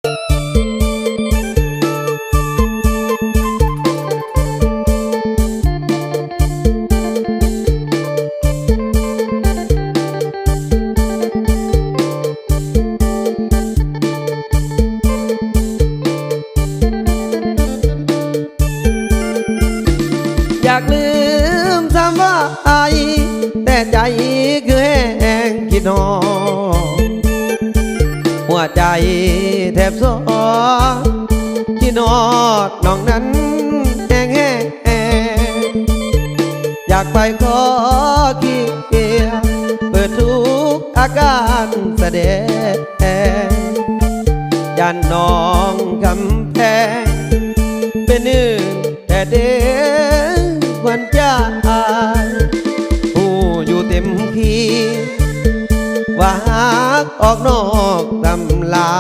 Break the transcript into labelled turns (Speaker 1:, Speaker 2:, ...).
Speaker 1: อยากลืมคำว่าไอแต่ใจคือแห้งคิดหอหัวใจแทบสอคิดหอดน้องนั้นแห้งอยากไปขอขี้เกียจเปิดทุกอาการแสดงยันน้องกำแพงเป็นหนึ่งแต่เด็กวันจะอายผู้อยู่เต็มที่ว่าหากออกนอกตำลา